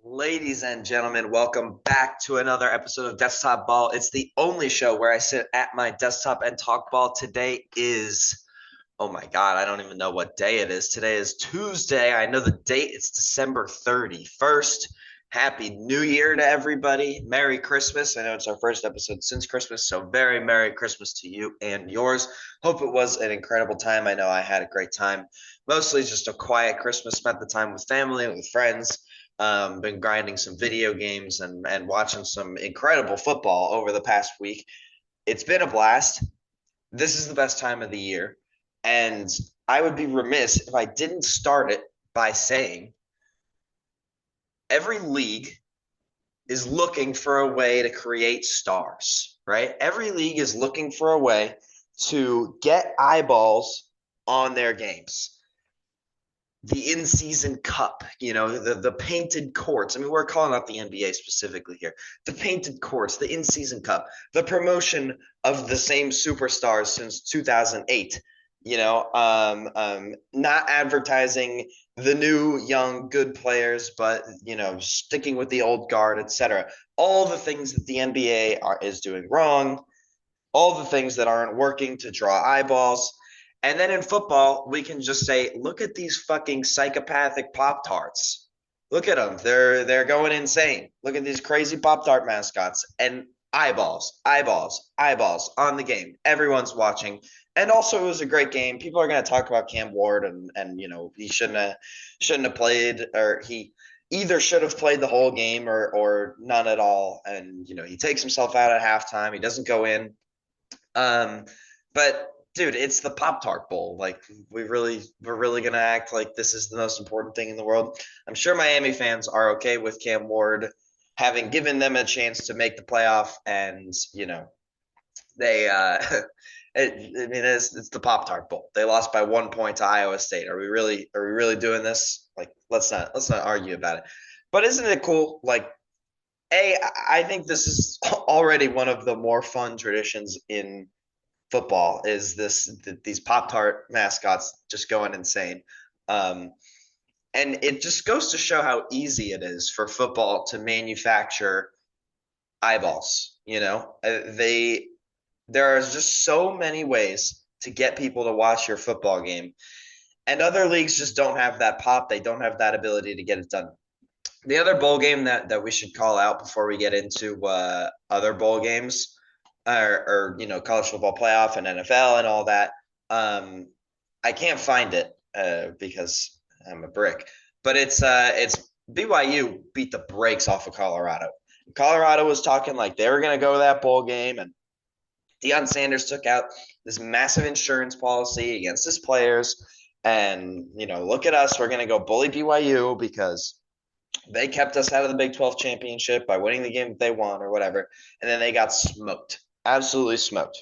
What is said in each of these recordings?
Ladies and gentlemen, welcome back to another episode of Desktop Ball. It's the only show where I sit at my desktop and talk ball. Today is, oh my God, I don't even know what day it is. Today is Tuesday. I know the date. It's December 31st. Happy New Year to everybody. Merry Christmas. I know it's our first episode since Christmas, so very Merry Christmas to you and yours. Hope it was an incredible time. I know I had a great time. Mostly just a quiet Christmas, spent the time with family, with friends. Been grinding some video games and watching some incredible football over the past week. It's been a blast. This is the best time of the year. And I would be remiss if I didn't start it by saying every league is looking for a way to create stars, right? Every league is looking for a way to get eyeballs on their games. The in-season cup, the painted courts. I mean, we're calling out the NBA specifically here. The painted courts, the in-season cup, the promotion of the same superstars since 2008. Not advertising the new, young, good players, but sticking with the old guard, etc. All the things that the NBA is doing wrong, all the things that aren't working to draw eyeballs. And then in football, we can just say, look at these fucking psychopathic Pop Tarts. Look at them. They're going insane. Look at these crazy Pop Tart mascots and eyeballs, eyeballs, eyeballs on the game. Everyone's watching. And also it was a great game. People are going to talk about Cam Ward and he shouldn't have played, or he either should have played the whole game or none at all. And he takes himself out at halftime. He doesn't go in. But dude, it's the Pop Tart Bowl. Like we're really gonna act like this is the most important thing in the world. I'm sure Miami fans are okay with Cam Ward having given them a chance to make the playoff, and they it's the Pop Tart Bowl. They lost by 1 point to Iowa State. Are we really doing this? Like let's not argue about it. But isn't it cool? Like I think this is already one of the more fun traditions in football is these Pop Tart mascots just going insane. Um, and it just goes to show how easy it is for football to manufacture eyeballs. There are just so many ways to get people to watch your football game, and other leagues just don't have that pop. They don't have that ability to get it done. The other bowl game that we should call out before we get into other bowl games or college football playoff and NFL and all that. I can't find it because I'm a brick, but it's BYU beat the brakes off of Colorado. Colorado was talking like they were going to go to that bowl game, and Deion Sanders took out this massive insurance policy against his players. And look at us, we're going to go bully BYU because they kept us out of the Big 12 championship by winning the game that they won or whatever, and then they got smoked, absolutely smoked.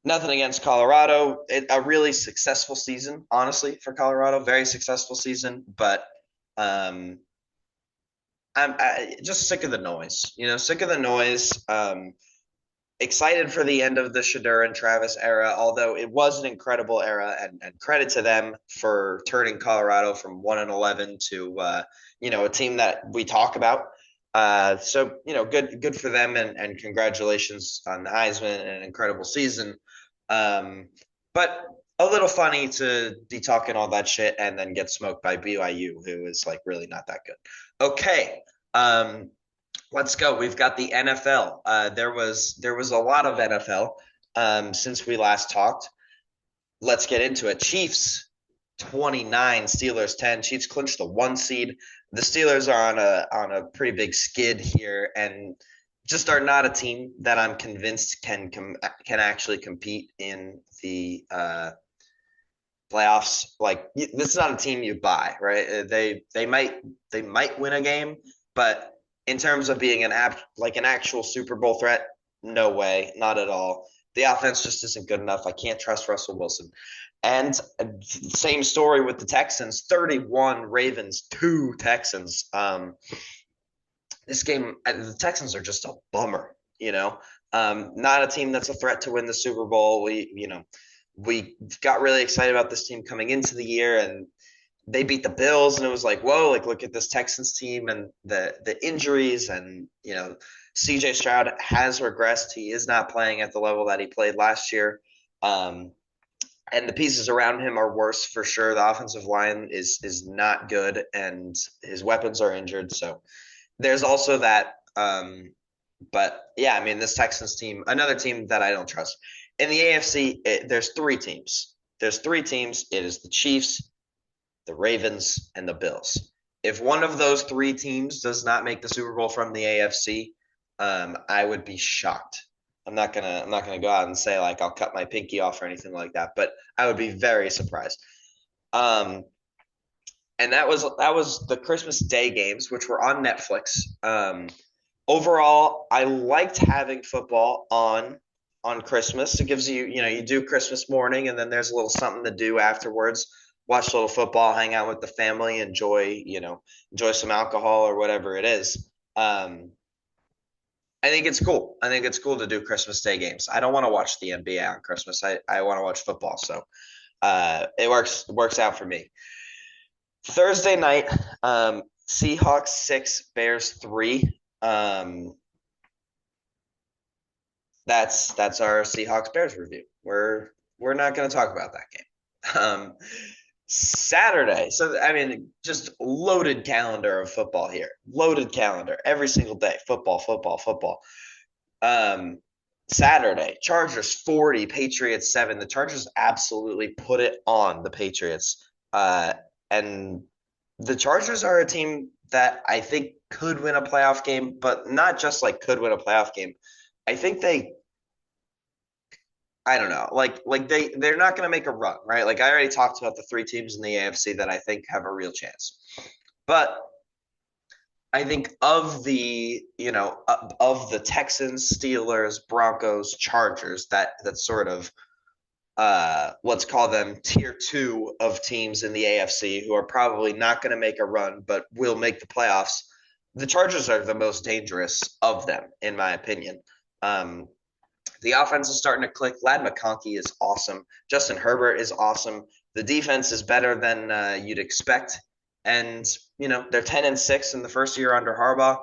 Nothing against Colorado. A really successful season, honestly, for Colorado. Very successful season, but I'm just sick of the noise. Sick of the noise. Excited for the end of the Shedeur and Travis era, although it was an incredible era, and credit to them for turning Colorado from 1-11 to a team that we talk about. So good for them, and congratulations on the Heisman and an incredible season. But a little funny to be talking all that shit and then get smoked by BYU, who is like really not that good. Okay. Let's go. We've got the NFL. There was a lot of NFL since we last talked. Let's get into it. Chiefs 29, Steelers 10. Chiefs clinched the 1 seed. The Steelers are on a pretty big skid here, and just are not a team that I'm convinced can actually compete in the playoffs. Like, this is not a team you buy, right? They might win a game, but in terms of being an actual Super Bowl threat, no way, not at all. The offense just isn't good enough. I can't trust Russell Wilson. And same story with the Texans, 31 Ravens, 2 Texans. This game, the Texans are just a bummer, not a team that's a threat to win the Super Bowl. We got really excited about this team coming into the year, and they beat the Bills, and it was like, whoa, like look at this Texans team and the injuries, and CJ Stroud has regressed. He is not playing at the level that he played last year. Um, and the pieces around him are worse for sure. The offensive line is not good, and his weapons are injured. So there's also that. But yeah, I mean, this Texans team, another team that I don't trust. In the AFC, there's three teams. There's three teams. It is the Chiefs, the Ravens, and the Bills. If one of those three teams does not make the Super Bowl from the AFC, I would be shocked. I'm not gonna go out and say like I'll cut my pinky off or anything like that, but I would be very surprised. Um, and that was the Christmas Day games, which were on Netflix. Overall, I liked having football on Christmas. It gives you do Christmas morning, and then there's a little something to do afterwards. Watch a little football, hang out with the family, enjoy some alcohol or whatever it is. I think it's cool. I think it's cool to do Christmas Day games. I don't want to watch the NBA on Christmas. I want to watch football, so it works out for me. Thursday night, Seahawks 6, Bears 3. That's our Seahawks Bears review. We're not going to talk about that game. Saturday. So I mean, just loaded calendar of football here. Loaded calendar every single day. Football, football, football. Saturday, Chargers 40, Patriots 7. The Chargers absolutely put it on the Patriots. And the Chargers are a team that I think could win a playoff game, but not just like could win a playoff game. I think I don't know, like they're not going to make a run, right? Like I already talked about the three teams in the AFC that I think have a real chance. But I think of the Texans, Steelers, Broncos, Chargers, that sort of let's call them tier two of teams in the AFC who are probably not going to make a run, but will make the playoffs. The Chargers are the most dangerous of them, in my opinion. The offense is starting to click. Lad McConkey is awesome. Justin Herbert is awesome. The defense is better than you'd expect. And, they're 10-6 in the first year under Harbaugh.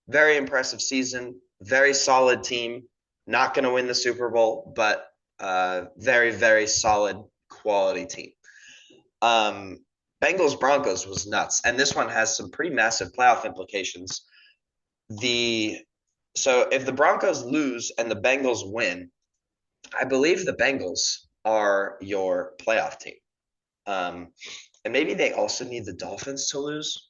Very impressive season. Very solid team. Not going to win the Super Bowl, but very, very solid quality team. Bengals Broncos was nuts. And this one has some pretty massive playoff implications. So if the Broncos lose and the Bengals win, I believe the Bengals are your playoff team. And maybe they also need the Dolphins to lose.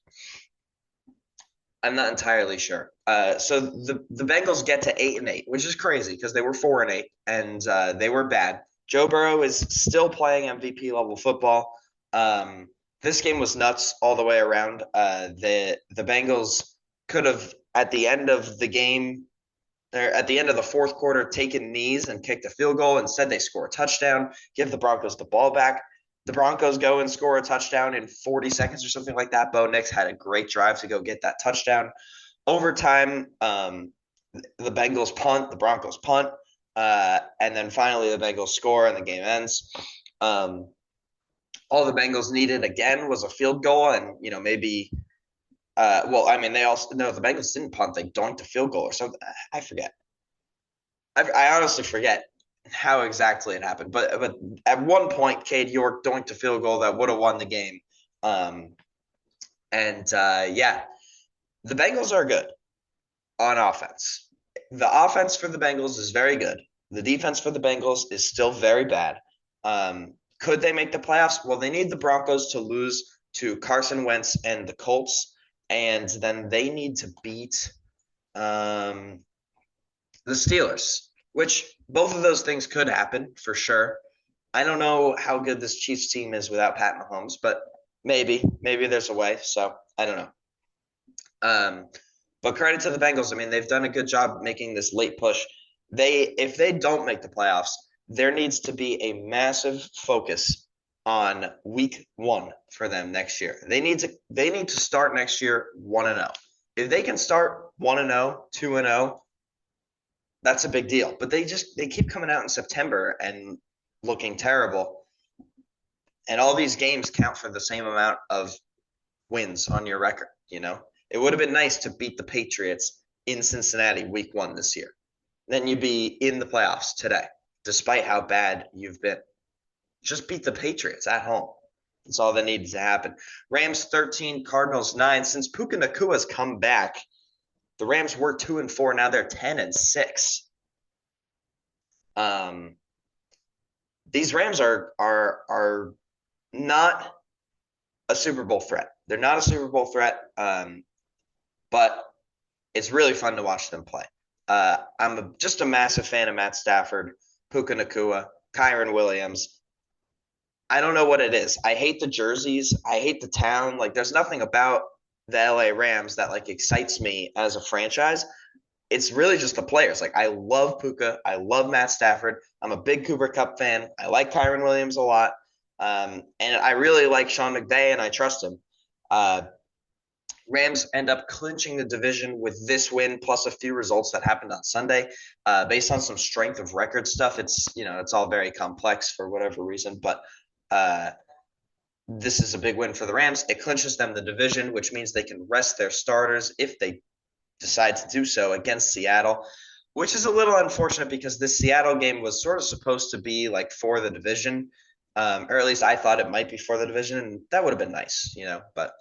I'm not entirely sure. So the Bengals get to 8-8, which is crazy because they were 4-8 and they were bad. Joe Burrow is still playing MVP level football. This game was nuts all the way around. The Bengals could have at the end of the game, at the end of the fourth quarter, taken knees and kicked a field goal. Instead, they score a touchdown, give the Broncos the ball back. The Broncos go and score a touchdown in 40 seconds or something like that. Bo Nix had a great drive to go get that touchdown. Overtime, the Bengals punt, the Broncos punt, and then finally the Bengals score and the game ends. All the Bengals needed again was a field goal, and maybe. They also no, the Bengals didn't punt; they doinked a field goal or something. I forget. I honestly forget how exactly it happened, but at one point, Cade York doinked a field goal that would have won the game. Yeah, the Bengals are good on offense. The offense for the Bengals is very good. The defense for the Bengals is still very bad. Could they make the playoffs? Well, they need the Broncos to lose to Carson Wentz and the Colts, and then they need to beat the Steelers, which both of those things could happen for sure. I don't know how good this Chiefs team is without Pat Mahomes, but maybe there's a way. So I don't know. But credit to the Bengals. I mean, they've done a good job making this late push. If they don't make the playoffs, there needs to be a massive focus on week 1 for them next year. They need to start next year 1-0. If they can start 1-0, 2-0, that's a big deal. But they keep coming out in September and looking terrible. And all these games count for the same amount of wins on your record. It would have been nice to beat the Patriots in Cincinnati week 1 this year. Then you'd be in the playoffs today, despite how bad you've been. Just beat the Patriots at home. That's all that needed to happen. Rams 13, Cardinals 9. Since Puka Nakua's come back, the Rams were 2-4. Now they're 10-6. These Rams are not a Super Bowl threat. They're not a Super Bowl threat, but it's really fun to watch them play. I'm just a massive fan of Matt Stafford, Puka Nakua, Kyron Williams. I don't know what it is. I hate the jerseys. I hate the town. Like, there's nothing about the LA Rams that like excites me as a franchise. It's really just the players. Like, I love Puka. I love Matt Stafford. I'm a big Cooper Kupp fan. I like Kyron Williams a lot. And I really like Sean McVay, and I trust him. Rams end up clinching the division with this win plus a few results that happened on Sunday. Based on some strength of record stuff, it's all very complex for whatever reason, but this is a big win for the Rams. It clinches them the division, which means they can rest their starters if they decide to do so against Seattle, which is a little unfortunate because this Seattle game was sort of supposed to be like for the division, or at least I thought it might be for the division, and that would have been nice, but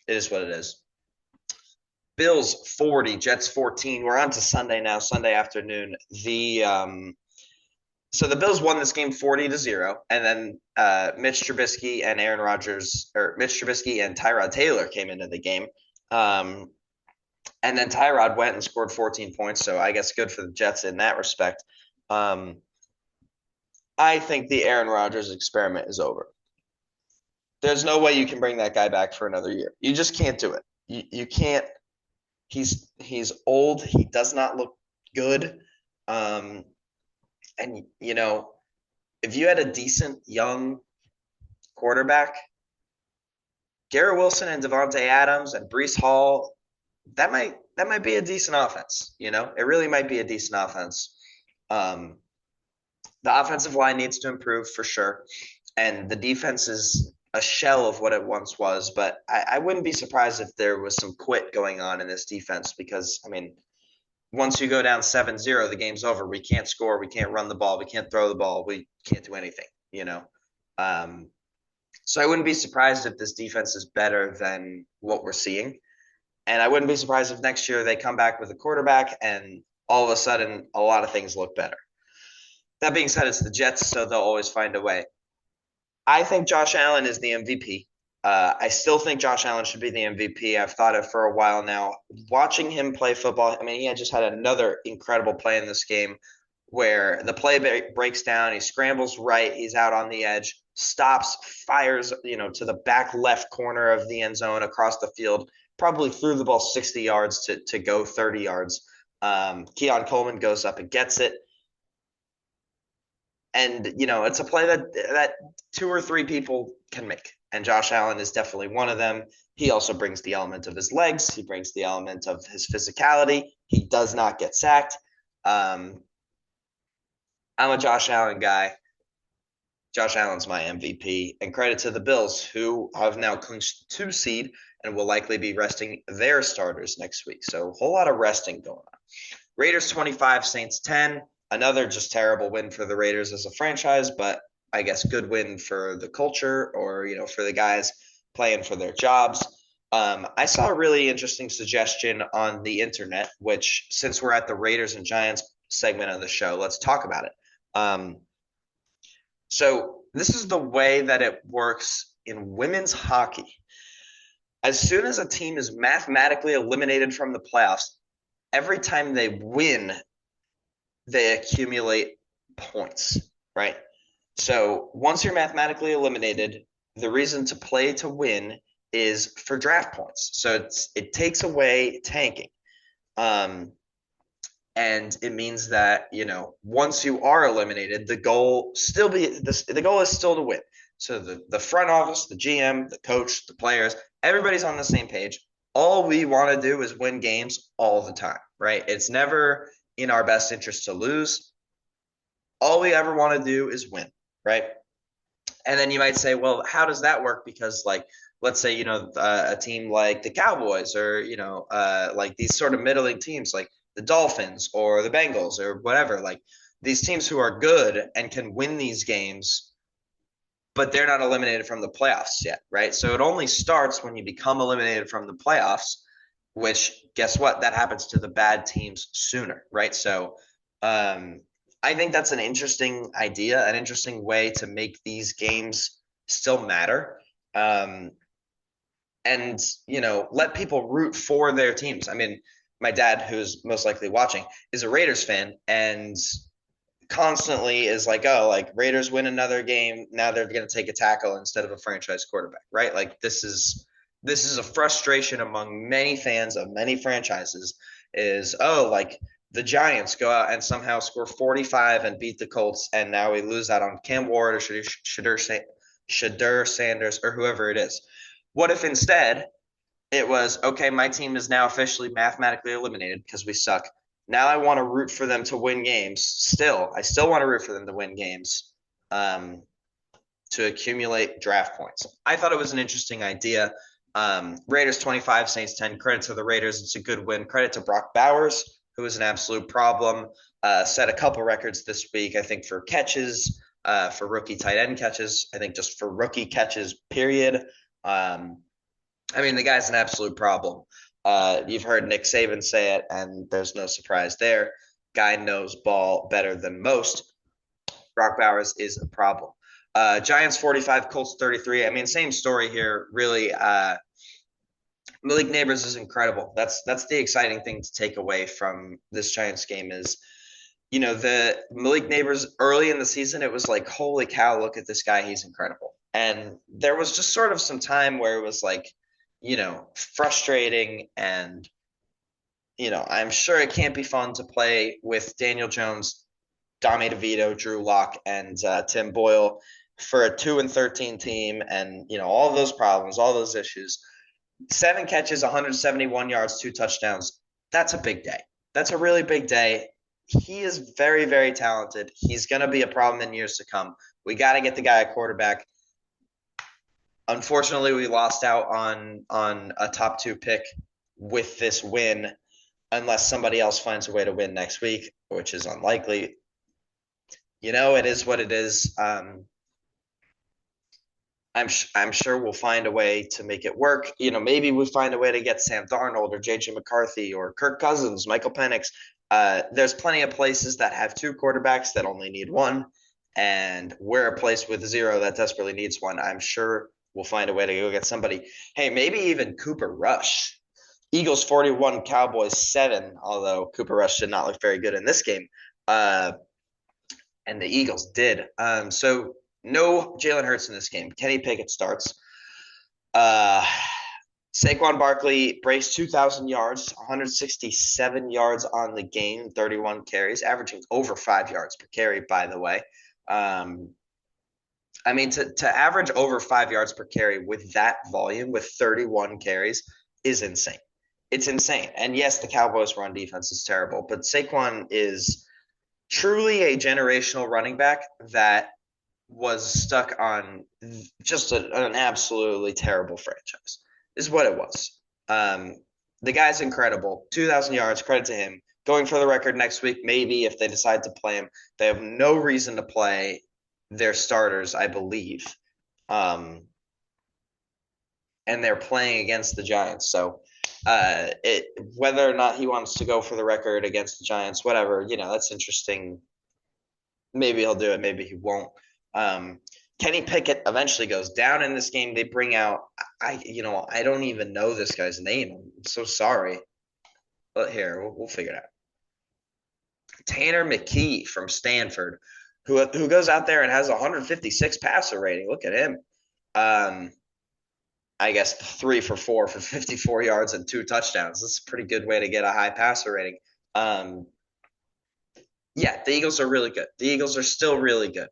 it is what it is. Bills 40, Jets 14. We're on to Sunday now, Sunday afternoon. So the Bills won this game 40-0, and then Mitch Trubisky and Tyrod Taylor came into the game. And then Tyrod went and scored 14 points, so I guess good for the Jets in that respect. I think the Aaron Rodgers experiment is over. There's no way you can bring that guy back for another year. You just can't do it. You can't. He's old. He does not look good. And if you had a decent young quarterback, Garrett Wilson and Devontae Adams and Breece Hall, that might be a decent offense. It really might be a decent offense. The offensive line needs to improve for sure, and the defense is a shell of what it once was. But I wouldn't be surprised if there was some quit going on in this defense because, once you go down 7-0, the game's over. We can't score. We can't run the ball. We can't throw the ball. We can't do anything, So I wouldn't be surprised if this defense is better than what we're seeing. And I wouldn't be surprised if next year they come back with a quarterback and all of a sudden a lot of things look better. That being said, it's the Jets, so they'll always find a way. I think Josh Allen is the MVP. I still think Josh Allen should be the MVP. I've thought it for a while now. Watching him play football, he had just had another incredible play in this game where the play breaks down. He scrambles right. He's out on the edge, stops, fires, to the back left corner of the end zone across the field, probably threw the ball 60 yards to go 30 yards. Keon Coleman goes up and gets it. And, it's a play that two or three people can make. And Josh Allen is definitely one of them. He also brings the element of his legs. He brings the element of his physicality. He does not get sacked. I'm a Josh Allen guy. Josh Allen's my MVP. And credit to the Bills, who have now clinched 2 seed and will likely be resting their starters next week. So a whole lot of resting going on. Raiders 25, Saints 10. Another just terrible win for the Raiders as a franchise, but I guess good win for the culture or, for the guys playing for their jobs. I saw a really interesting suggestion on the internet, which since we're at the Raiders and Giants segment of the show, let's talk about it. So this is the way that it works in women's hockey. As soon as a team is mathematically eliminated from the playoffs, every time they win, they accumulate points, right? So once you're mathematically eliminated, the reason to play to win is for draft points. So it takes away tanking. And it means that, once you are eliminated, the goal is still to win. So the front office, the GM, the coach, the players, everybody's on the same page. All we want to do is win games all the time, right? It's never in our best interest to lose. All we ever want to do is win, right? And then you might say, well, how does that work? Because like, let's say, a team like the Cowboys or, like these sort of middling teams like the Dolphins or the Bengals or whatever, like these teams who are good and can win these games, but they're not eliminated from the playoffs yet, right? So it only starts when you become eliminated from the playoffs, which guess what? That happens to the bad teams sooner, right? So um, I think that's an interesting idea, an interesting way to make these games still matter. Um, and, let people root for their teams. I mean, my dad, who's most likely watching, is a Raiders fan, and constantly is like, oh, like Raiders win another game. Now they're going to take a tackle instead of a franchise quarterback, right? Like this is a frustration among many fans of many franchises. Is like the Giants go out and somehow score 45 and beat the Colts, and now we lose out on Cam Ward or Shadur Sanders or whoever it is. What if instead it was okay, my team is now officially mathematically eliminated because we suck. Now I want to root for them to win games. I still want to root for them to win games, um, to accumulate draft points. I thought it was an interesting idea. Raiders 25, Saints 10. Credit to the Raiders. It's a good win. Credit to Brock Bowers, who was an absolute problem. Set a couple records this week, I think, for catches, for rookie tight end catches. I think just for rookie catches, period. I mean, the guy's an absolute problem. You've heard Nick Saban say it, and there's no surprise there. Guy knows ball better than most. Brock Bowers is a problem. Giants 45, Colts 33. I mean, same story here, really. Malik Neighbors is incredible. That's the exciting thing to take away from this Giants game is, the Malik Neighbors early in the season, it was like, holy cow, look at this guy, he's incredible. And there was just sort of some time where it was like, frustrating and I'm sure it can't be fun to play with Daniel Jones, Dame DeVito, Drew Lock, and Tim Boyle for a 2-13 team, and all those problems, all those issues. 7 catches, 171 yards, 2 touchdowns. That's a big day. That's a really big day. He is very, very talented. He's going to be a problem in years to come. We got to get the guy a quarterback. Unfortunately, we lost out on a top 2 pick with this win, unless somebody else finds a way to win next week, which is unlikely. It is what it is. I'm sure we'll find a way to make it work. Maybe we find a way to get Sam Darnold or JJ McCarthy or Kirk Cousins, Michael Penix. There's plenty of places that have 2 quarterbacks that only need one, and we're a place with 0 that desperately needs one. I'm sure we'll find a way to go get somebody. Hey, maybe even Cooper Rush. Eagles 41, Cowboys 7, although Cooper Rush did not look very good in this game. And the Eagles did. So no Jalen Hurts in this game. Kenny Pickett starts. Saquon Barkley breaks 2,000 yards, 167 yards on the game, 31 carries, averaging over 5 yards per carry, by the way. I mean, to average over 5 yards per carry with that volume, with 31 carries, is insane. It's insane. And yes, the Cowboys' run defense is terrible, but Saquon is truly a generational running back that was stuck on just an absolutely terrible franchise, is what it was. The guy's incredible. 2,000 yards, credit to him. Going for the record next week, maybe if they decide to play him. They have no reason to play their starters, I believe. And they're playing against the Giants. So whether or not he wants to go for the record against the Giants, whatever, that's interesting. Maybe he'll do it. Maybe he won't. Kenny Pickett eventually goes down in this game. They bring out, I don't even know this guy's name. I'm so sorry. But here, we'll figure it out. Tanner McKee from Stanford, who goes out there and has 156 passer rating. Look at him. I guess 3 for 4 for 54 yards and 2 touchdowns. That's a pretty good way to get a high passer rating. Yeah, the Eagles are really good. The Eagles are still really good.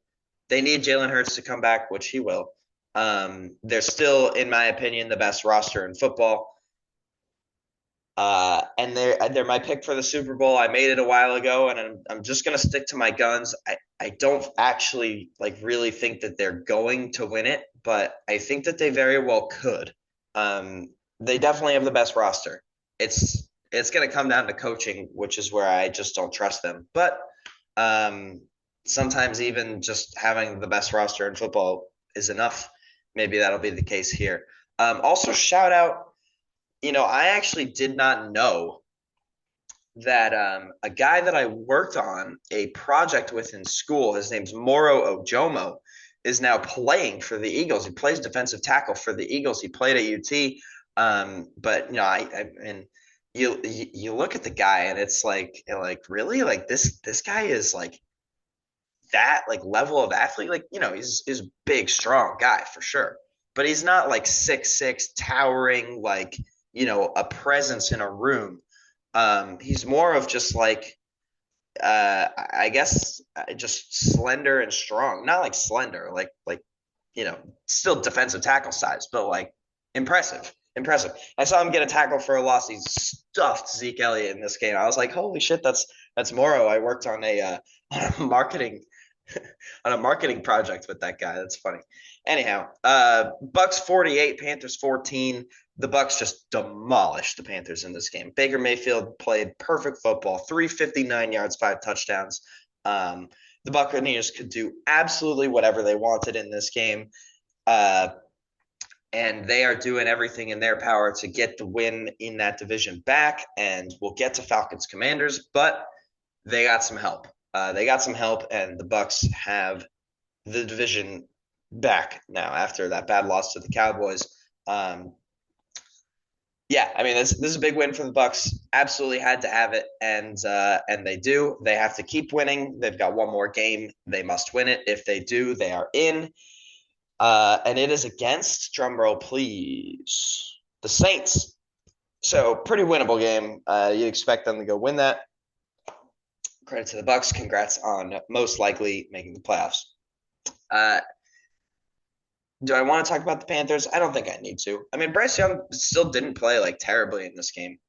They need Jalen Hurts to come back, which he will. They're still, in my opinion, the best roster in football. And they're my pick for the Super Bowl. I made it a while ago, and I'm just gonna stick to my guns. I don't actually like really think that they're going to win it, but I think that they very well could. They definitely have the best roster. It's gonna come down to coaching, which is where I just don't trust them. But um, sometimes even just having the best roster in football is enough. Maybe that'll be the case here. Also, shout out, I actually did not know that a guy that I worked on a project with in school, his name's Moro Ojomo, is now playing for the Eagles. He plays defensive tackle for the Eagles. He played at UT. But and you look at the guy and it's like really like this guy is like that like level of athlete. Like, he's a big, strong guy for sure. But he's not like 6'6", towering, like, a presence in a room. He's more of just like I guess just slender and strong. Not like slender, like still defensive tackle size, but like impressive. Impressive. I saw him get a tackle for a loss. He stuffed Zeke Elliott in this game. I was like, holy shit, that's Morrow. I worked on on a marketing on a marketing project with that guy. That's funny. Anyhow, Bucks 48, Panthers 14. The Bucks just demolished the Panthers in this game. Baker Mayfield played perfect football, 359 yards, 5 touchdowns. The Buccaneers could do absolutely whatever they wanted in this game. And they are doing everything in their power to get the win in that division back. And we'll get to Falcons Commanders, but they got some help. And the Bucks have the division back now after that bad loss to the Cowboys. Yeah, I mean, this is a big win for the Bucks. Absolutely had to have it, and they do. They have to keep winning. They've got one more game. They must win it. If they do, they are in. And it is against, drumroll please, the Saints. So pretty winnable game. You expect them to go win that. Credit to the Bucks. Congrats on most likely making the playoffs. Do I want to talk about the Panthers? I don't think I need to. I mean, Bryce Young still didn't play like terribly in this game.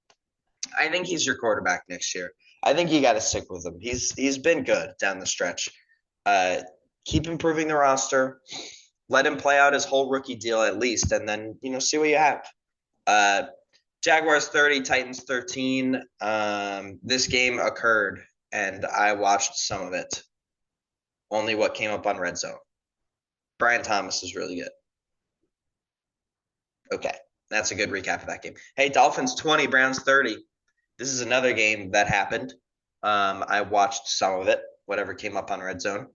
I think he's your quarterback next year. I think you got to stick with him. He's been good down the stretch. Keep improving the roster. Let him play out his whole rookie deal at least, and then see what you have. Jaguars 30, Titans 13. This game occurred, and I watched some of it. Only what came up on Red Zone. Brian Thomas is really good. Okay, that's a good recap of that game. Hey, Dolphins 20, Browns 30. This is another game that happened. I watched some of it, whatever came up on Red Zone.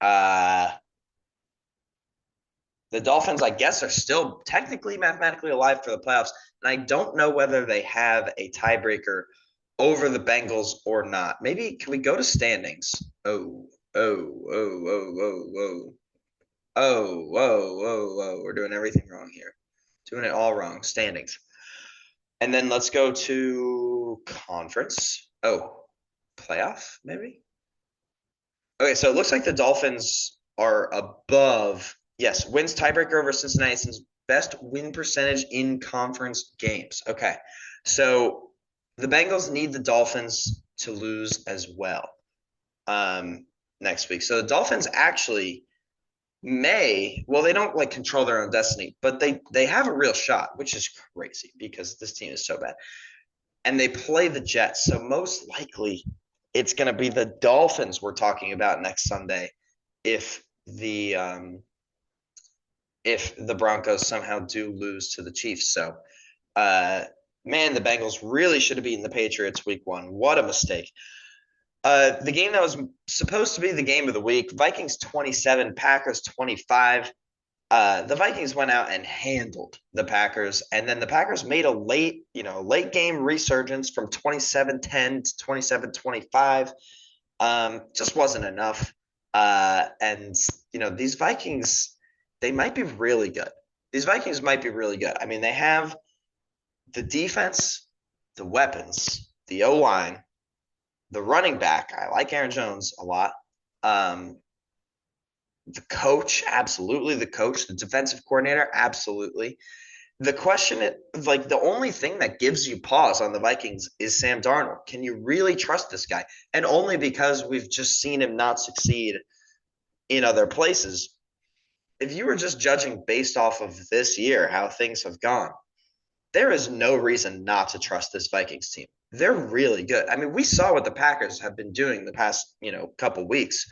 The Dolphins, I guess, are still technically mathematically alive for the playoffs, and I don't know whether they have a tiebreaker over the Bengals or not. Maybe can we go to standings? Oh, oh, oh, oh, oh, whoa. Oh, whoa, whoa, whoa. We're doing everything wrong here. Doing it all wrong. Standings. And then let's go to conference. Oh, playoff, maybe? Okay, so it looks like the Dolphins are above. Yes, wins tiebreaker over Cincinnati since best win percentage in conference games. Okay, so the Bengals need the Dolphins to lose as well next week. So the Dolphins actually they don't like control their own destiny, but they have a real shot, which is crazy because this team is so bad. And they play the Jets, so most likely it's going to be the Dolphins we're talking about next Sunday if the Broncos somehow do lose to the Chiefs. So man, the Bengals really should have beaten the Patriots week 1. What a mistake. The game that was supposed to be the game of the week, Vikings 27, Packers 25. The Vikings went out and handled the Packers, and then the Packers made a late game resurgence from 27-10 to 27-25. Just wasn't enough. And these Vikings, they might be really good. These Vikings might be really good. I mean, they have the defense, the weapons, the O-line, the running back. I like Aaron Jones a lot. The coach, absolutely. The coach, the defensive coordinator, absolutely. The question, like the only thing that gives you pause on the Vikings is Sam Darnold. Can you really trust this guy? And only because we've just seen him not succeed in other places. If you were just judging based off of this year, how things have gone, there is no reason not to trust this Vikings team. They're really good. I mean, we saw what the Packers have been doing the past, couple weeks.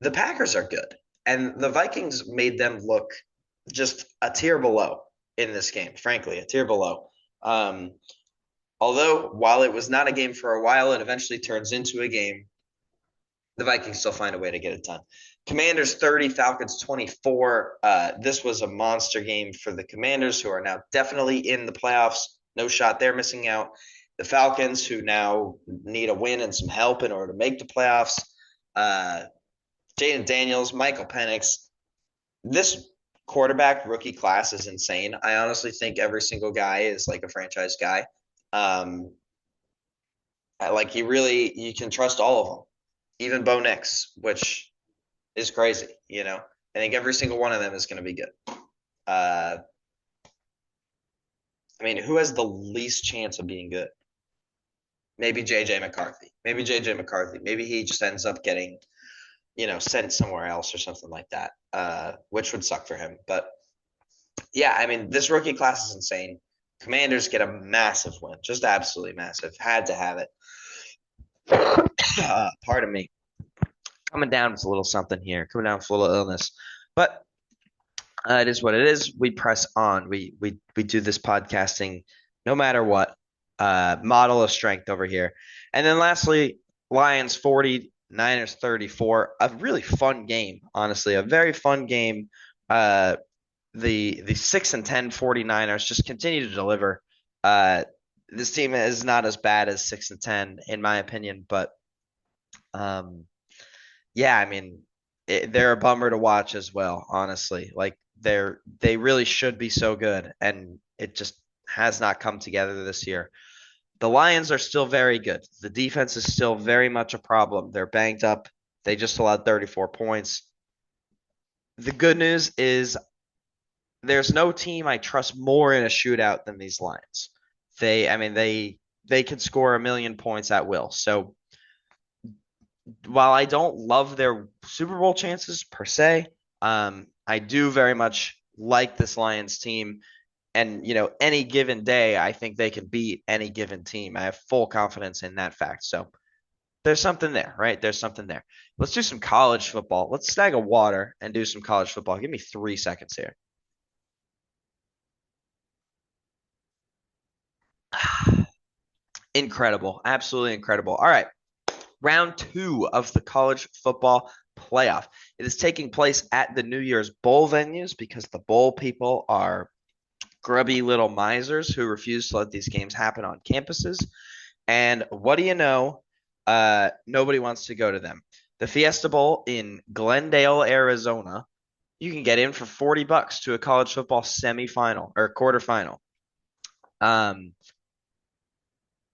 The Packers are good, and the Vikings made them look just a tier below in this game. Frankly, a tier below. Um, Although, while it was not a game for a while, it eventually turns into a game. The Vikings still find a way to get it done. Commanders 30, Falcons 24. This was a monster game for the Commanders, who are now definitely in the playoffs. No shot they're missing out. The Falcons, who now need a win and some help in order to make the playoffs. Uh, Jaden Daniels, Michael Penix. This quarterback rookie class is insane. I honestly think every single guy is like a franchise guy. Um, like you can trust all of them, even Bo Nix, which is crazy. I think every single one of them is going to be good. Uh, I mean, who has the least chance of being good? Maybe JJ McCarthy. Maybe JJ McCarthy. Maybe he just ends up getting, sent somewhere else or something like that, which would suck for him. But yeah, I mean, this rookie class is insane. Commanders get a massive win, just absolutely massive. Had to have it. Pardon me. Coming down with a little something here. Coming down with a little illness, but it is what it is. We press on. We do this podcasting no matter what. Model of strength over here. And then lastly, Lions 40, Niners 34. A really fun game, honestly. A very fun game. The 6 and 10 49ers just continue to deliver. This team is not as bad as 6 and 10 in my opinion, but um yeah, I mean, they're a bummer to watch as well, honestly. Like they really should be so good, and it just has not come together this year. The Lions are still very good. The defense is still very much a problem. They're banged up. They just allowed 34 points. The good news is there's no team I trust more in a shootout than these Lions. I mean, they can score a million points at will. So while I don't love their Super Bowl chances per se, I do very much like this Lions team. And, any given day, I think they can beat any given team. I have full confidence in that fact. So there's something there, right? There's something there. Let's do some college football. Let's snag a water and do some college football. Give me 3 seconds here. Incredible. Absolutely incredible. All right. Round two of the college football playoff. It is taking place at the New Year's Bowl venues because the bowl people are grubby little misers who refuse to let these games happen on campuses. And what do you know? Nobody wants to go to them. The Fiesta Bowl in Glendale, Arizona, you can get in for $40 to a college football semifinal or quarterfinal. Um,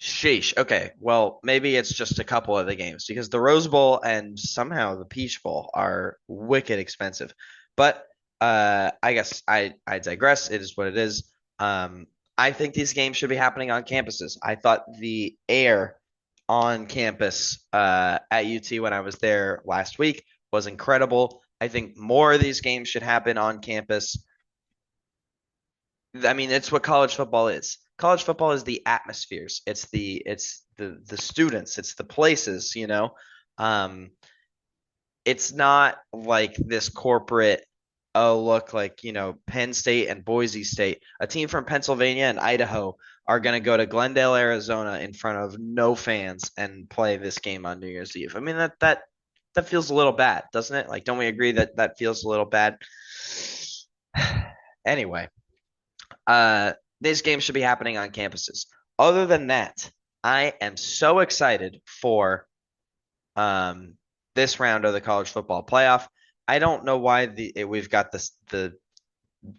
Sheesh. Okay. Well, maybe it's just a couple of the games because the Rose Bowl and somehow the Peach Bowl are wicked expensive. But I guess I digress. It is what it is. I think these games should be happening on campuses. I thought the air on campus at UT when I was there last week was incredible. I think more of these games should happen on campus. I mean, it's what college football is. College football is the atmospheres. It's the students. It's the places. Um, it's not like this corporate, oh, look, like, Penn State and Boise State. A team from Pennsylvania and Idaho are going to go to Glendale, Arizona in front of no fans and play this game on New Year's Eve. I mean, that feels a little bad, doesn't it? Like, don't we agree that that feels a little bad? Anyway, these games should be happening on campuses. Other than that, I am so excited for this round of the college football playoff. I don't know why we've got the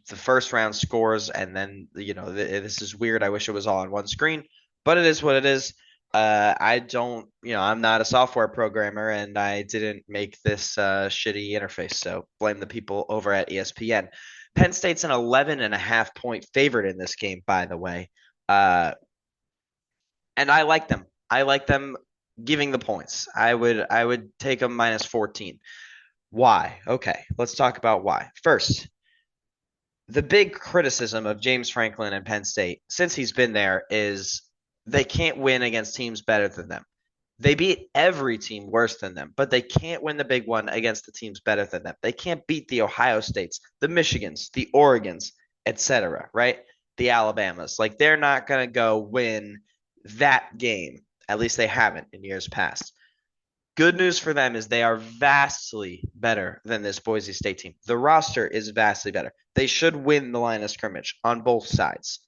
first round scores and then this is weird. I wish it was all on one screen, but it is what it is. I don't, I'm not a software programmer and I didn't make this shitty interface, so blame the people over at ESPN. Penn State's an 11.5 point favorite in this game, by the way. Uh, and I like them. I like them giving the points. I would take them minus 14. Why? Okay, let's talk about why. First, the big criticism of James Franklin and Penn State since he's been there is they can't win against teams better than them. They beat every team worse than them, but they can't win the big one against the teams better than them. They can't beat the Ohio States, the Michigans, the Oregons, etc., right? The Alabamas. Like they're not going to go win that game. At least they haven't in years past. Good news for them is they are vastly better than this Boise State team. The roster is vastly better. They should win the line of scrimmage on both sides.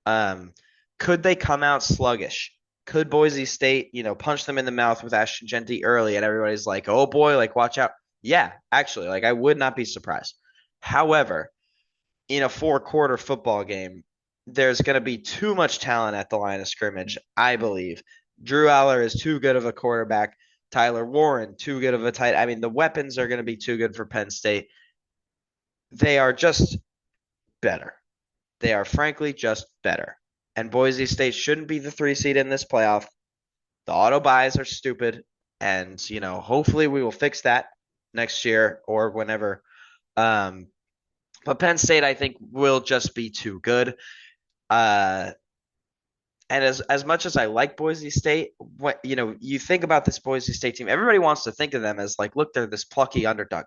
Um, could they come out sluggish? Could Boise State, punch them in the mouth with Ashton Genty early and everybody's like, oh boy, like watch out? Yeah, actually, like I would not be surprised. However, in a four-quarter football game, there's going to be too much talent at the line of scrimmage, I believe. Drew Aller is too good of a quarterback. Tyler Warren, too good of a tight. I mean, the weapons are going to be too good for Penn State. They are just better. They are frankly just better. And Boise State shouldn't be the 3 seed in this playoff. The auto buys are stupid. And, hopefully we will fix that next year or whenever. But Penn State, I think, will just be too good. Uh, and as much as I like Boise State, what you think about this Boise State team, everybody wants to think of them as like, look, they're this plucky underdog.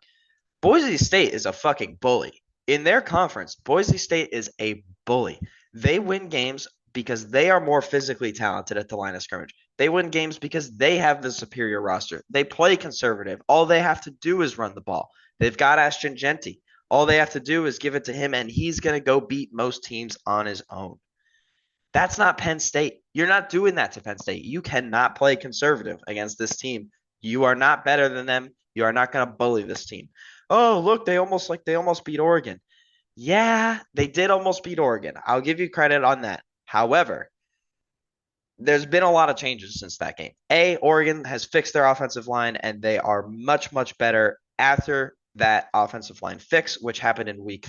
Boise State is a fucking bully. In their conference, Boise State is a bully. They win games because they are more physically talented at the line of scrimmage. They win games because they have the superior roster. They play conservative. All they have to do is run the ball. They've got Ashton Genty. All they have to do is give it to him, and he's going to go beat most teams on his own. That's not Penn State. You're not doing that to Penn State. You cannot play conservative against this team. You are not better than them. You are not going to bully this team. Oh, look, they almost beat Oregon. Yeah, they did almost beat Oregon. I'll give you credit on that. However, there's been a lot of changes since that game. Oregon has fixed their offensive line, and they are much, much better after that offensive line fix, which happened in week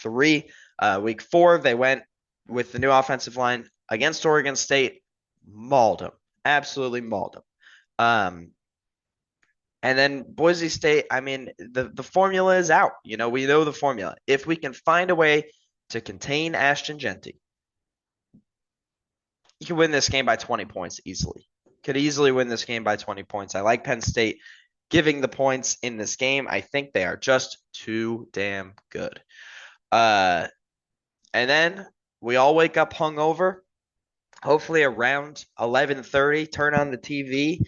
3. Week 4, they went with the new offensive line against Oregon State, mauled them, absolutely mauled them. And then Boise State, I mean, the formula is out. We know the formula. If we can find a way to contain Ashton Genty, you can win this game by 20 points easily. Could easily win this game by 20 points. I like Penn State giving the points in this game. I think they are just too damn good. And then we all wake up hungover, hopefully around 11:30, turn on the TV,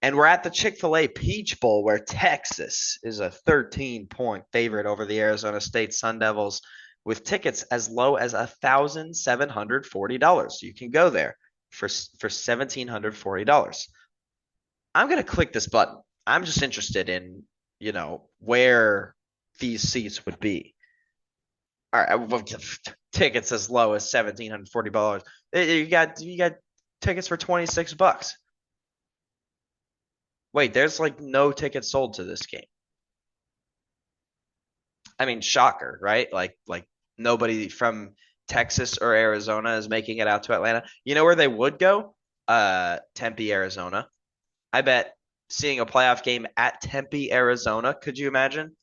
and we're at the Chick-fil-A Peach Bowl where Texas is a 13-point favorite over the Arizona State Sun Devils with tickets as low as $1,740. You can go there for $1,740. I'm going to click this button. I'm just interested in, where these seats would be. All right, tickets as low as $1,740. You got tickets for $26. Wait, there's like no tickets sold to this game. I mean, shocker, right? Like nobody from Texas or Arizona is making it out to Atlanta. You know where they would go? Tempe, Arizona. I bet seeing a playoff game at Tempe, Arizona, could you imagine?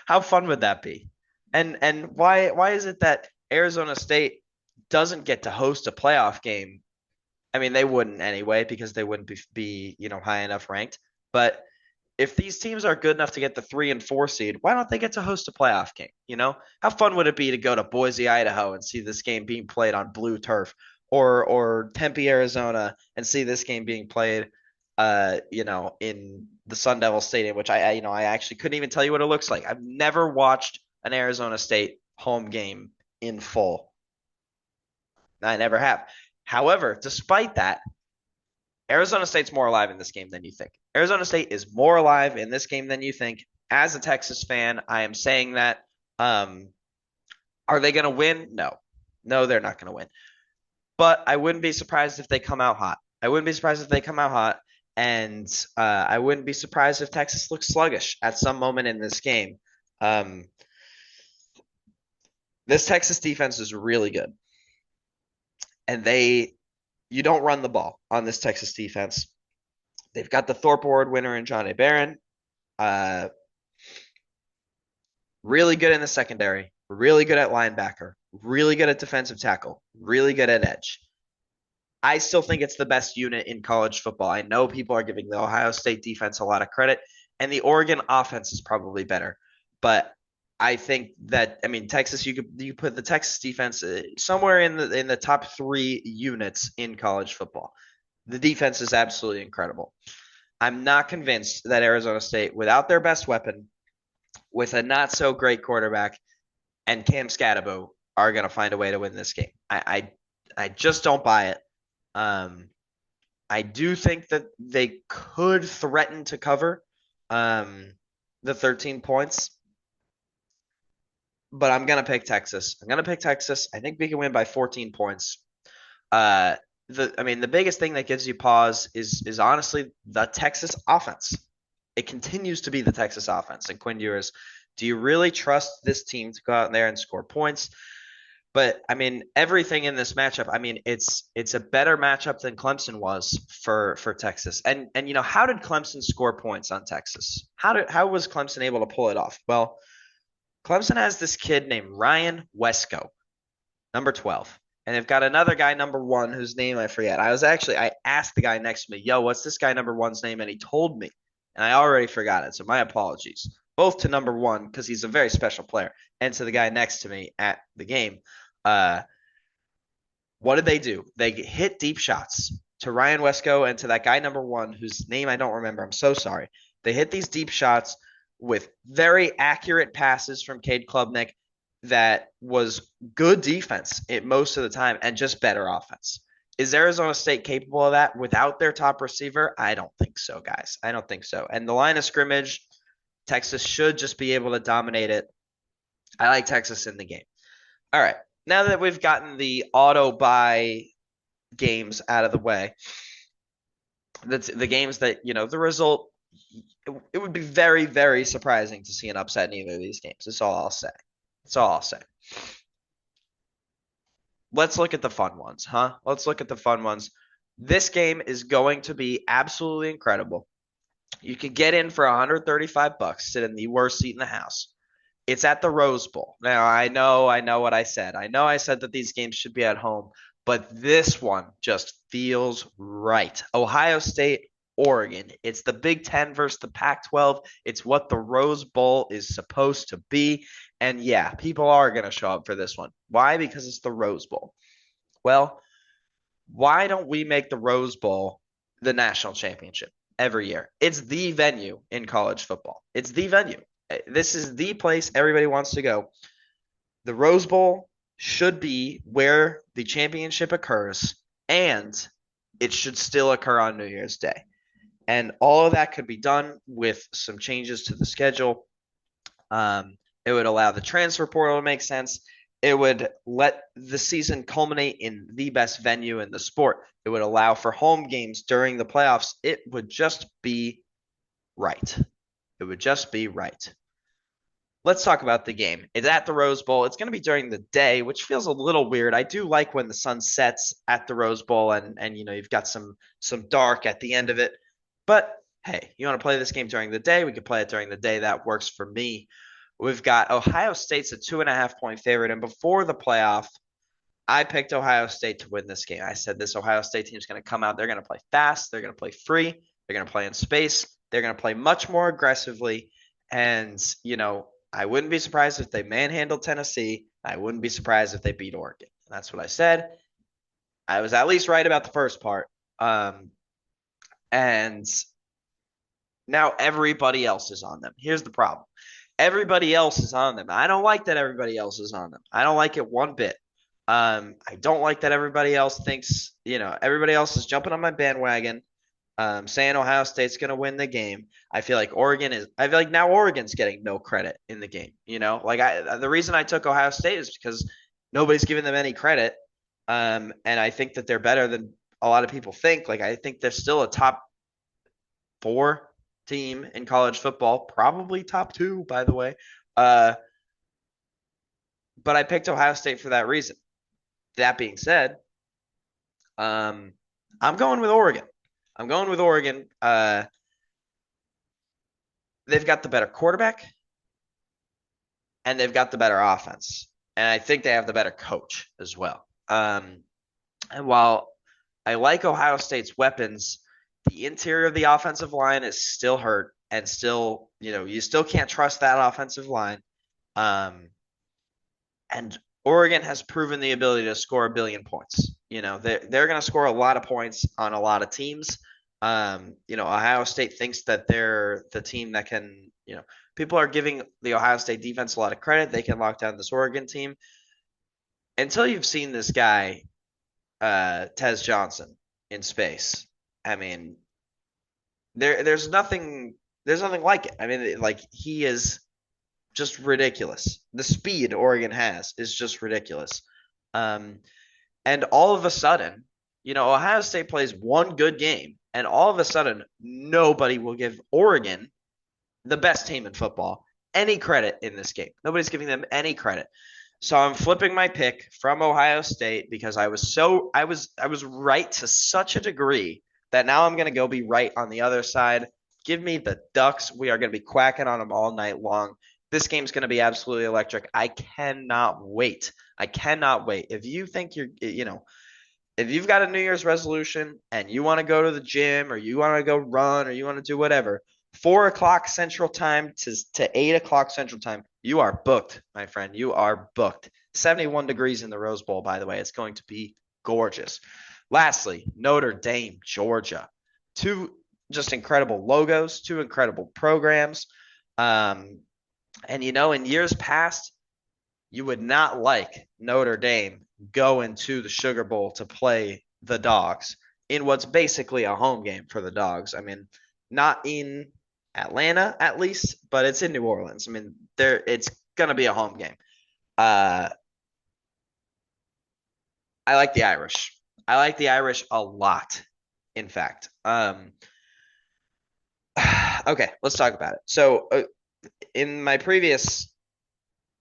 How fun would that be? And why is it that Arizona State doesn't get to host a playoff game? I mean, they wouldn't anyway because they wouldn't be high enough ranked. But if these teams are good enough to get the 3 and 4 seed, why don't they get to host a playoff game? How fun would it be to go to Boise, Idaho, and see this game being played on blue turf, or Tempe, Arizona, and see this game being played, in the Sun Devil Stadium, which I actually couldn't even tell you what it looks like. I've never watched an Arizona State home game in full. I never have. However, despite that, Arizona State's more alive in this game than you think. Arizona State is more alive in this game than you think. As a Texas fan, I am saying that. Are they going to win? No. No, they're not going to win. But I wouldn't be surprised if they come out hot. I wouldn't be surprised if they come out hot. And I wouldn't be surprised if Texas looks sluggish at some moment in this game. This Texas defense is really good, and you don't run the ball on this Texas defense. They've got the Thorpe Award winner in Johnny Barron. Uh, really good in the secondary, really good at linebacker, really good at defensive tackle, really good at edge. I still think it's the best unit in college football. I know people are giving the Ohio State defense a lot of credit, and the Oregon offense is probably better. But I think that Texas, you put the Texas defense somewhere in the top 3 units in college football. The defense is absolutely incredible. I'm not convinced that Arizona State, without their best weapon, with a not so great quarterback, and Cam Scatabo, are going to find a way to win this game. I just don't buy it. Um, I do think that they could threaten to cover the 13 points, but I'm going to pick Texas. I think we can win by 14 points. Uh, the biggest thing that gives you pause is honestly the Texas offense. It continues to be the Texas offense. And Quinn Ewers, do you really trust this team to go out there and score points? But everything in this matchup, it's a better matchup than Clemson was for Texas. And how did Clemson score points on Texas? How was Clemson able to pull it off? Well, Clemson has this kid named Ryan Wesco, number 12. And they've got another guy, number 1, whose name I forget. I asked the guy next to me, yo, what's this guy number 1's name? And he told me. And I already forgot it. So my apologies. Both to number 1, because he's a very special player, and to the guy next to me at the game. Uh, what did they do? They hit deep shots to Ryan Wesco and to that guy number 1, whose name I don't remember. I'm so sorry. They hit these deep shots with very accurate passes from Cade Klubnik that was good defense most of the time and just better offense. Is Arizona State capable of that without their top receiver? I don't think so, guys. I don't think so. And the line of scrimmage, Texas should just be able to dominate it. I like Texas in the game. All right. Now that we've gotten the auto buy games out of the way, that's the games that, the result, it would be very, very surprising to see an upset in either of these games. That's all I'll say. That's all I'll say. Let's look at the fun ones, huh? Let's look at the fun ones. This game is going to be absolutely incredible. You can get in for $135, sit in the worst seat in the house. It's at the Rose Bowl. Now, I know what I said. I know I said that these games should be at home, but this one just feels right. Ohio State, Oregon. It's the Big Ten versus the Pac-12. It's what the Rose Bowl is supposed to be. And yeah, people are going to show up for this one. Why? Because it's the Rose Bowl. Well, why don't we make the Rose Bowl the national championship every year? It's the venue in college football. It's the venue. This is the place everybody wants to go. The Rose Bowl should be where the championship occurs, and it should still occur on New Year's Day. And all of that could be done with some changes to the schedule. It would allow the transfer portal to make sense. It would let the season culminate in the best venue in the sport. It would allow for home games during the playoffs. It would just be right. It would just be right. Let's talk about the game. It's at the Rose Bowl. It's going to be during the day, which feels a little weird. I do like when the sun sets at the Rose Bowl and you've got some dark at the end of it. But hey, you want to play this game during the day? We could play it during the day. That works for me. We've got Ohio State's a 2.5-point favorite, and before the playoff, I picked Ohio State to win this game. I said this Ohio State team is going to come out. They're going to play fast. They're going to play free. They're going to play in space. They're going to play much more aggressively. And, I wouldn't be surprised if they manhandled Tennessee. I wouldn't be surprised if they beat Oregon. That's what I said. I was at least right about the first part. And now everybody else is on them. Here's the problem. Everybody else is on them. I don't like that everybody else is on them. I don't like it one bit. I don't like that everybody else thinks, everybody else is jumping on my bandwagon, saying Ohio State's going to win the game. I feel like now Oregon's getting no credit in the game. The reason I took Ohio State is because nobody's giving them any credit. And I think that they're better than a lot of people think. I think they're still a top 4 team in college football, probably top 2, by the way. but I picked Ohio State for that reason. That being said, I'm going with Oregon. I'm going with Oregon. They've got the better quarterback and they've got the better offense, and I think they have the better coach as well. And while I like Ohio State's weapons, the interior of the offensive line is still hurt, and still, you still can't trust that offensive line. Um, and Oregon has proven the ability to score a billion points. They're going to score a lot of points on a lot of teams. Ohio State thinks that they're the team that can, people are giving the Ohio State defense a lot of credit. They can lock down this Oregon team. Until you've seen this guy, Tez Johnson, in space, I mean, there's nothing like it. I mean, like, he is just ridiculous. The speed Oregon has is just ridiculous. Um, and all of a sudden, Ohio State plays one good game, and all of a sudden, nobody will give Oregon, the best team in football, any credit in this game. Nobody's giving them any credit. So I'm flipping my pick from Ohio State because I was right to such a degree that now I'm going to go be right on the other side. Give me the Ducks. We are going to be quacking on them all night long. This game's going to be absolutely electric. I cannot wait. I cannot wait. If you think if you've got a New Year's resolution and you want to go to the gym or you want to go run or you want to do whatever, 4 o'clock Central Time to 8 o'clock Central Time, you are booked, my friend. You are booked. 71 degrees in the Rose Bowl, by the way. It's going to be gorgeous. Lastly, Notre Dame, Georgia. Two just incredible logos, two incredible programs. And in years past, you would not like Notre Dame going to the Sugar Bowl to play the Dogs in what's basically a home game for the Dogs. I mean, not in Atlanta at least, but it's in New Orleans. I mean, it's gonna be a home game. I like the Irish. I like the Irish a lot. In fact, okay, let's talk about it. So, in my previous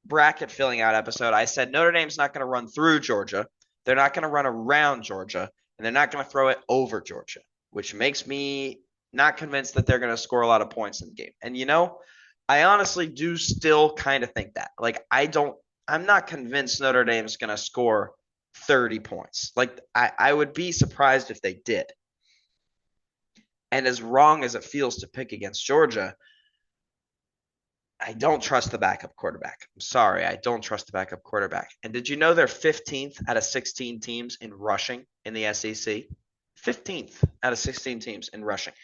bracket filling out episode, I said Notre Dame's not going to run through Georgia. They're not going to run around Georgia, and they're not going to throw it over Georgia, which makes me not convinced that they're going to score a lot of points in the game. And I honestly do still kind of think that. Like, I'm not convinced Notre Dame's going to score 30 points. Like, I would be surprised if they did. And as wrong as it feels to pick against Georgia, I don't trust the backup quarterback. I'm sorry, I don't trust the backup quarterback. And did you know they're 15th out of 16 teams in rushing in the SEC? 15th out of 16 teams in rushing.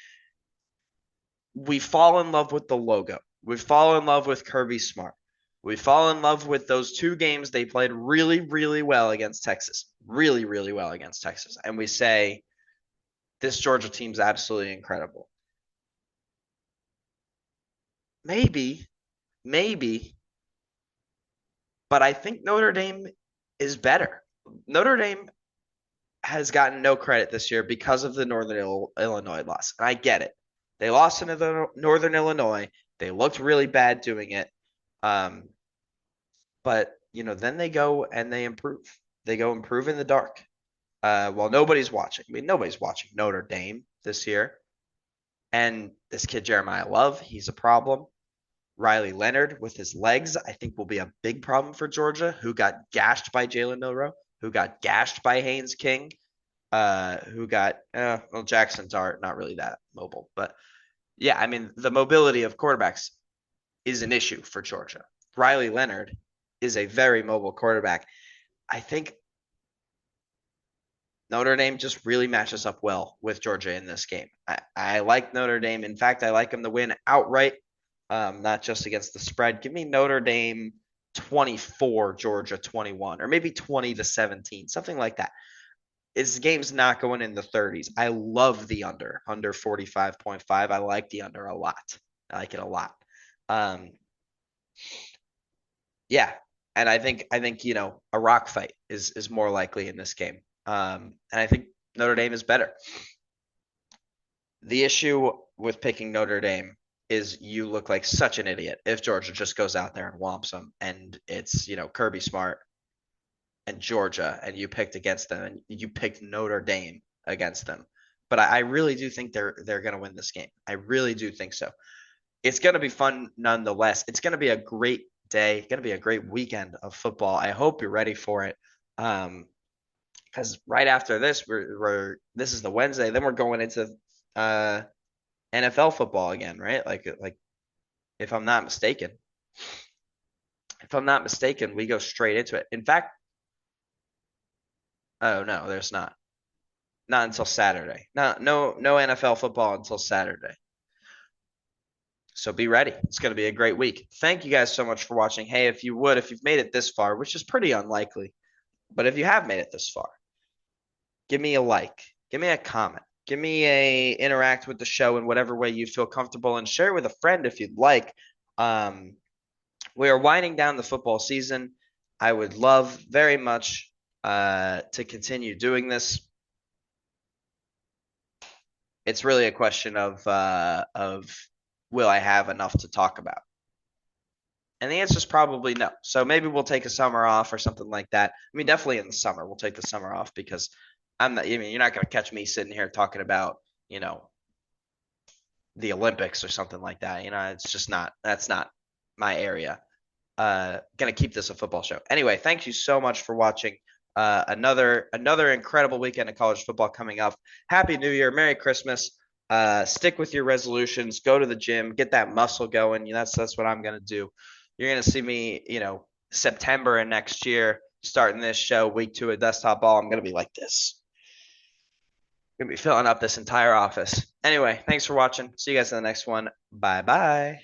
We fall in love with the logo. We fall in love with Kirby Smart. We fall in love with those two games they played really, really well against Texas. Really, really well against Texas. And we say, this Georgia team's absolutely incredible. Maybe, but I think Notre Dame is better. Notre Dame has gotten no credit this year because of the Northern Illinois loss. And I get it. They lost to Northern Illinois. They looked really bad doing it. But, then they go and they improve. They go improve in the dark. While nobody's watching. I mean, nobody's watching Notre Dame this year. And this kid, Jeremiah Love, he's a problem. Riley Leonard with his legs, I think, will be a big problem for Georgia, who got gashed by Jalen Milroe, who got gashed by Haynes King, who got, Jackson Dart, not really that mobile. But, yeah, I mean, the mobility of quarterbacks is an issue for Georgia. Riley Leonard is a very mobile quarterback. I think Notre Dame just really matches up well with Georgia in this game. I like Notre Dame. In fact, I like them to win outright, not just against the spread. Give me Notre Dame 24, Georgia 21, or maybe 20-17, something like that. This game's not going in the 30s. I love the under 45.5. I like the under a lot. I like it a lot. Yeah, and I think a rock fight is more likely in this game. And I think Notre Dame is better. The issue with picking Notre Dame is you look like such an idiot if Georgia just goes out there and whomps them, and it's Kirby Smart and Georgia, and you picked against them, and you picked Notre Dame against them. But I really do think they're going to win this game. I really do think so. It's going to be fun nonetheless. It's going to be a great day. Going to be a great weekend of football. I hope you're ready for it. Because right after this, we're this is the Wednesday. Then we're going into uh, NFL football again, right? Like if I'm not mistaken, we go straight into it. In fact, oh no, there's not. Not until Saturday. No NFL football until Saturday. So be ready. It's going to be a great week. Thank you guys so much for watching. Hey, if you've made it this far, which is pretty unlikely, but if you have made it this far, give me a like, give me a comment, give me a interact with the show in whatever way you feel comfortable, and share it with a friend if you'd like. We are winding down the football season. I would love very much to continue doing this. It's really a question of will I have enough to talk about? And the answer is probably no. So maybe we'll take a summer off or something like that. I mean, definitely in the summer, we'll take the summer off because I'm not, I mean, you're not going to catch me sitting here talking about, the Olympics or something like that. It's just that's not my area. Gonna keep this a football show. Anyway, thank you so much for watching. Another incredible weekend of college football coming up. Happy New Year, Merry Christmas. Stick with your resolutions. Go to the gym, get that muscle going. That's what I'm gonna do. You're gonna see me, September and next year starting this show, week 2 of Desktop Ball. I'm gonna be like this. I'm gonna be filling up this entire office. Anyway, thanks for watching. See you guys in the next one. Bye bye.